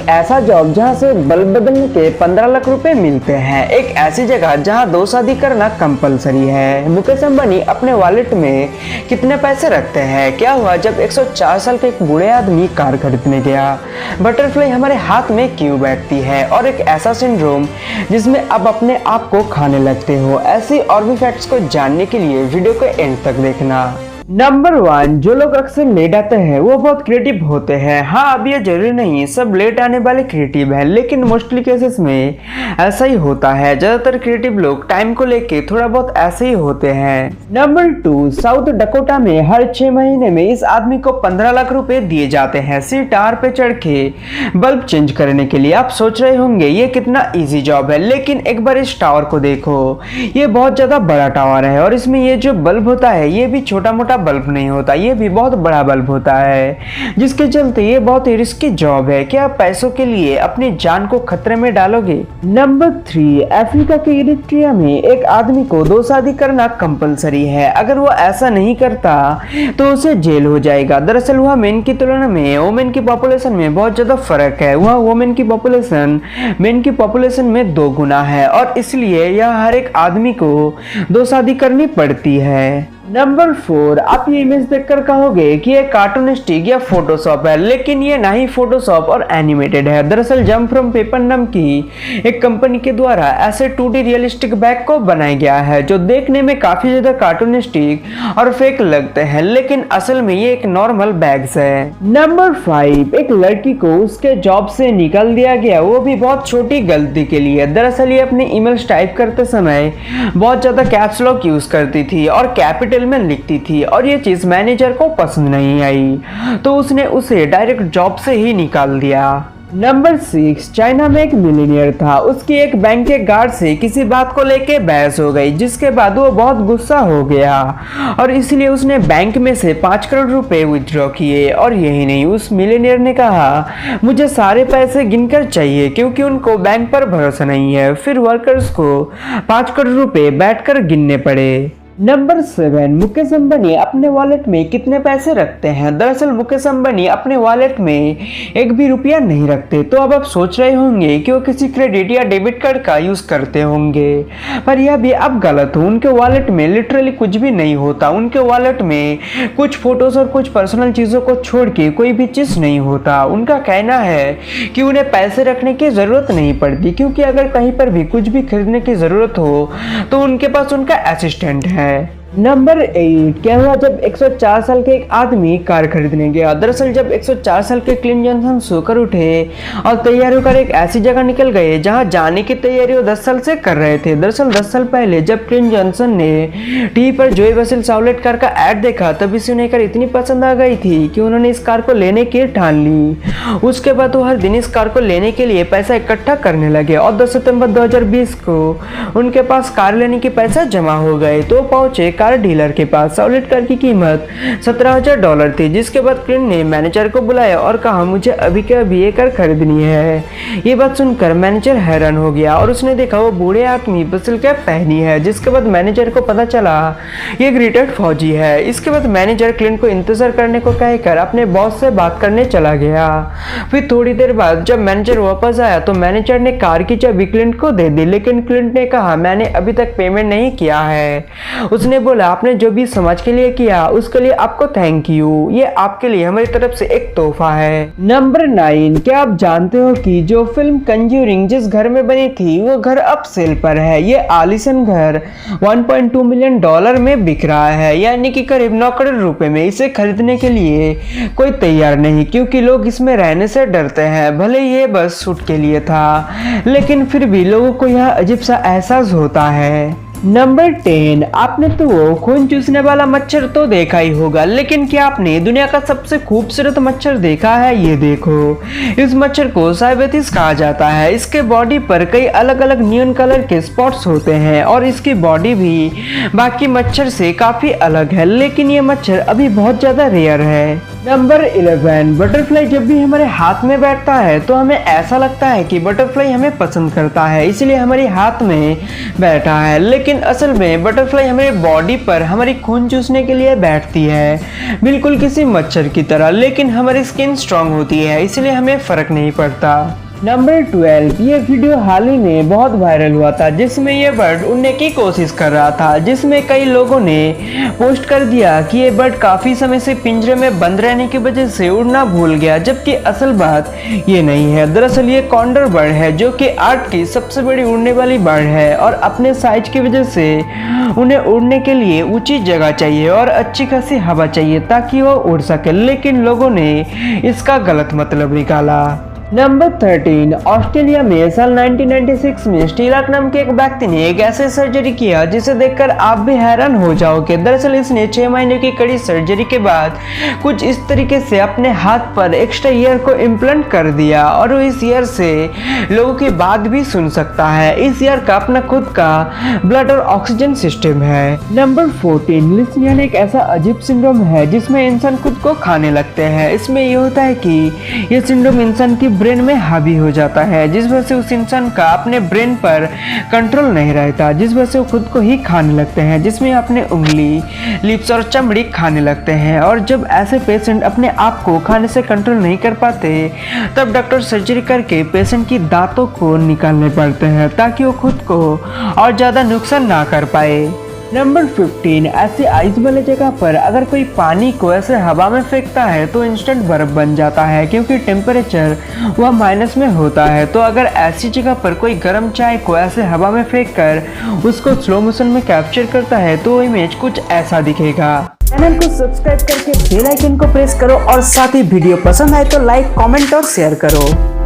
ऐसा जॉब जहां से बल्ब बदलने के 15 लाख रुपए मिलते हैं। एक ऐसी जगह जहां 2 शादी करना कंपलसरी है। मुकेश अंबानी अपने वॉलेट में कितने पैसे रखते हैं? क्या हुआ जब 104 साल के एक बूढ़े आदमी कार खरीदने गया? बटरफ्लाई हमारे हाथ में क्यों बैठती है? और एक ऐसा सिंड्रोम जिसमें आप अपने आप को खाने लगते हो। ऐसी और भी फैक्ट्स को जानने के लिए वीडियो को एंड तक देखना। नंबर 1, जो लोग अक्सर लेट आते हैं वो बहुत क्रिएटिव होते हैं। हाँ, अब ये जरूरी नहीं सब लेट आने वाले क्रिएटिव हैं, लेकिन मोस्टली केसेस में ऐसा ही होता है। ज्यादातर क्रिएटिव लोग टाइम को लेके थोड़ा बहुत ऐसे ही होते हैं। नंबर 2, साउथ डकोटा में हर 6 महीने में इस आदमी को 15 लाख रुपए दिए जाते हैं सिर्फ टावर पे चढ़ के बल्ब चेंज करने के लिए। आप सोच रहे होंगे ये कितना ईजी जॉब है, लेकिन एक बार इस टावर को देखो। ये बहुत ज्यादा बड़ा टावर है और इसमें ये जो बल्ब होता है ये भी छोटा मोटा बल्ब नहीं होता, ये भी बहुत बड़ा बल्ब होता है, जिसके चलते ये बहुत ही रिस्की जॉब है। क्या आप पैसों के लिए अपनी जान को खतरे में डालोगे? नंबर 3, अफ्रीका के इरिट्रिया में एक आदमी को 2 शादी करना कंपलसरी है। अगर वो ऐसा नहीं करता तो उसे जेल हो जाएगा। दरअसल वहाँ मेन की तुलना में वुमेन की पॉपुलेशन में बहुत ज्यादा फर्क है। वहाँ वुमेन की पॉपुलेशन मेन की पॉपुलेशन में 2 गुना है और इसलिए यह हर एक आदमी को 2 शादी करनी पड़ती है। नंबर 4, आप ये इमेज देखकर कहोगे कि ये कार्टूनिस्टिक या फोटोशॉप है, लेकिन ये ना ही फोटोशॉप और एनिमेटेड है। दरअसल जंप फ्रॉम पेपर नाम की एक कंपनी के द्वारा ऐसे 2D रियलिस्टिक बैग को बनाया गया है जो देखने में काफी ज्यादा कार्टूनिस्टिक और फेक लगते हैं, लेकिन असल में ये एक नॉर्मल बैग्स है। नंबर 5, एक लड़की को उसके जॉब से निकाल दिया गया, वो भी बहुत छोटी गलती के लिए। दरअसल ये अपने ईमेल्स टाइप करते समय बहुत ज्यादा कैप्स लॉक यूज करती थी और कैपिटल में लिखती थी और ये चीज मैनेजर को पसंद नहीं आई, तो उसने उसे डायरेक्ट जॉब से ही निकाल दिया। नंबर 6, चाइना में एक मिलीनियर था। उसकी एक बैंक के गार्ड से किसी बात को लेके बहस हो गई, जिसके बाद वो बहुत गुस्सा हो गया और इसलिए उसने बैंक में से 5 करोड़ रुपए विथड्रॉ किए। और यही नहीं, उस मिलीनियर ने कहा मुझे सारे पैसे गिनकर चाहिए, क्योंकि उनको बैंक पर भरोसा नहीं है। फिर वर्कर्स को 5 करोड़ रुपए बैठकर गिनने पड़े। नंबर 7, मुकेश अंबानी अपने वॉलेट में कितने पैसे रखते हैं? दरअसल मुकेश अंबानी अपने वॉलेट में एक भी रुपया नहीं रखते। तो अब आप सोच रहे होंगे कि वो किसी क्रेडिट या डेबिट कार्ड का यूज करते होंगे, पर यह भी अब गलत हो। उनके वॉलेट में लिटरली कुछ भी नहीं होता। उनके वॉलेट में कुछ फोटोज और कुछ पर्सनल चीजों को छोड़ के कोई भी चीज नहीं होता। उनका कहना है कि उन्हें पैसे रखने की जरूरत नहीं पड़ती, क्योंकि अगर कहीं पर भी कुछ भी खरीदने की जरूरत हो तो उनके पास उनका असिस्टेंट है। नंबर 8, क्या हुआ जब 104 साल के एक आदमी कार खरीदने गया? दरअसल जब 104 साल के क्लिन जॉनसन सोकर उठे और तैयार होकर एक ऐसी जगह निकल गए जहां जाने की तैयारी वो 10 साल से कर रहे थे। दरअसल 10 साल पहले जब क्लिन जॉनसन ने टीवी पर जोई वसील सावलेट कार का ऐड देखा, तभी से उन्हें कार इतनी पसंद आ गई थी कि उन्होंने इस कार को लेने की ठान ली। उसके बाद वो हर दिन इस कार को लेने के लिए पैसा इकट्ठा करने लगे और 10 सितंबर 2020 को उनके पास कार लेने के पैसा जमा हो गए। तो पहुंचे कार डीलर के पास। सावलेट कार की कीमत $17,000 थी, जिसके बाद क्लिन ने मैनेजर को बुलाया और कहा मुझे अभी के अभी ये कार खरीदनी है। ये बात सुनकर मैनेजर हैरान हो गया और उसने देखा वो बूढ़े आदमी बसल कैप पहनी है, जिसके बाद मैनेजर को पता चला ये एक रिटायर्ड फौजी है। इसके बाद मैनेजर क्लिन को इंतजार करने को कहकर अपने बॉस से बात करने चला गया। फिर थोड़ी देर बाद जब मैनेजर वापस आया तो मैनेजर ने कार की चाबी क्लिन को दे दी, लेकिन क्लिन ने कहा मैंने अभी तक पेमेंट नहीं किया है। उसने बोला आपने जो भी समाज के लिए किया उसके लिए आपको थैंक यू, ये आपके लिए हमारी तरफ से एक तोहफा है। नंबर 9, क्या आप जानते हो कि जो फिल्म कंज्यूरिंग जिस घर में बनी थी वो घर अब सेल पर है। ये आलीशान घर $1.2 मिलियन में बिक रहा है, यानी कि करीब 9 करोड़ रुपए में। इसे खरीदने के लिए कोई तैयार नहीं, क्योंकि लोग इसमें रहने से डरते हैं। भले ये बस शूट के लिए था, लेकिन फिर भी लोगों को यह अजीब सा एहसास होता है। नंबर 10, आपने तो वो खून चूसने वाला मच्छर तो देखा ही होगा, लेकिन क्या आपने दुनिया का सबसे खूबसूरत मच्छर देखा है? ये देखो, इस मच्छर को साइबेथिस कहा जाता है। इसके बॉडी पर कई अलग अलग नियॉन कलर के स्पॉट्स होते हैं और इसकी बॉडी भी बाकी मच्छर से काफी अलग है, लेकिन ये मच्छर अभी बहुत ज्यादा रेयर है। नंबर 11, बटरफ्लाई जब भी हमारे हाथ में बैठता है तो हमें ऐसा लगता है कि बटरफ्लाई हमें पसंद करता है, इसलिए हमारे हाथ में बैठा है। लेकिन असल में बटरफ्लाई हमारे बॉडी पर हमारी खून चूसने के लिए बैठती है, बिल्कुल किसी मच्छर की तरह। लेकिन हमारी स्किन स्ट्रांग होती है, इसलिए हमें फर्क नहीं पड़ता। नंबर 12, ये वीडियो हाल ही में बहुत वायरल हुआ था, जिसमें ये बर्ड उड़ने की कोशिश कर रहा था, जिसमें कई लोगों ने पोस्ट कर दिया कि ये बर्ड काफ़ी समय से पिंजरे में बंद रहने की वजह से उड़ना भूल गया, जबकि असल बात ये नहीं है। दरअसल ये कॉन्डर बर्ड है, जो कि अर्थ की सबसे बड़ी उड़ने वाली बर्ड है, और अपने साइज की वजह से उन्हें उड़ने के लिए ऊंची जगह चाहिए और अच्छी खासी हवा चाहिए ताकि वो उड़ सके। लेकिन लोगों ने इसका गलत मतलब निकाला। नंबर 13, ऑस्ट्रेलिया में साल 1996 में स्टीलाक नाम के एक व्यक्ति ने एक ऐसे सर्जरी किया जिसे देखकर आप भी हैरान हो जाओगे। दरअसल इसने 6 महीने की कड़ी सर्जरी के बाद कुछ इस तरीके से अपने हाथ पर एक्स्ट्रा ईयर को इम्प्लांट कर दिया, और वो इस ईयर से लोगों की बात भी सुन सकता है। इस ईयर का अपना खुद का ब्लड और ऑक्सीजन सिस्टम है। नंबर 14, लिस्नियन एक ऐसा अजीब सिंड्रोम है जिसमें इंसान खुद को खाने लगते हैं। इसमें यह होता है कि यह सिंड्रोम इंसान की ब्रेन में हावी हो जाता है, जिस वजह से उस इंसान का अपने ब्रेन पर कंट्रोल नहीं रहता, जिस वजह से वो खुद को ही खाने लगते हैं, जिसमें अपने उंगली, लिप्स और चमड़ी खाने लगते हैं। और जब ऐसे पेशेंट अपने आप को खाने से कंट्रोल नहीं कर पाते, तब डॉक्टर सर्जरी करके पेशेंट की दांतों को निकालने पड़ते हैं ताकि वो खुद को और ज़्यादा नुकसान ना कर पाए। नंबर 15, ऐसे आइस वाले जगह पर अगर कोई पानी को ऐसे हवा में फेंकता है तो इंस्टेंट बर्फ बन जाता है, क्योंकि टेम्परेचर वह माइनस में होता है। तो अगर ऐसी जगह पर कोई गर्म चाय को ऐसे हवा में फेंककर उसको स्लो मोशन में कैप्चर करता है तो इमेज कुछ ऐसा दिखेगा। चैनल को सब्सक्राइब करके बेल आइकन को प्रेस करो, और साथ ही वीडियो पसंद आए तो लाइक, कमेंट और शेयर करो।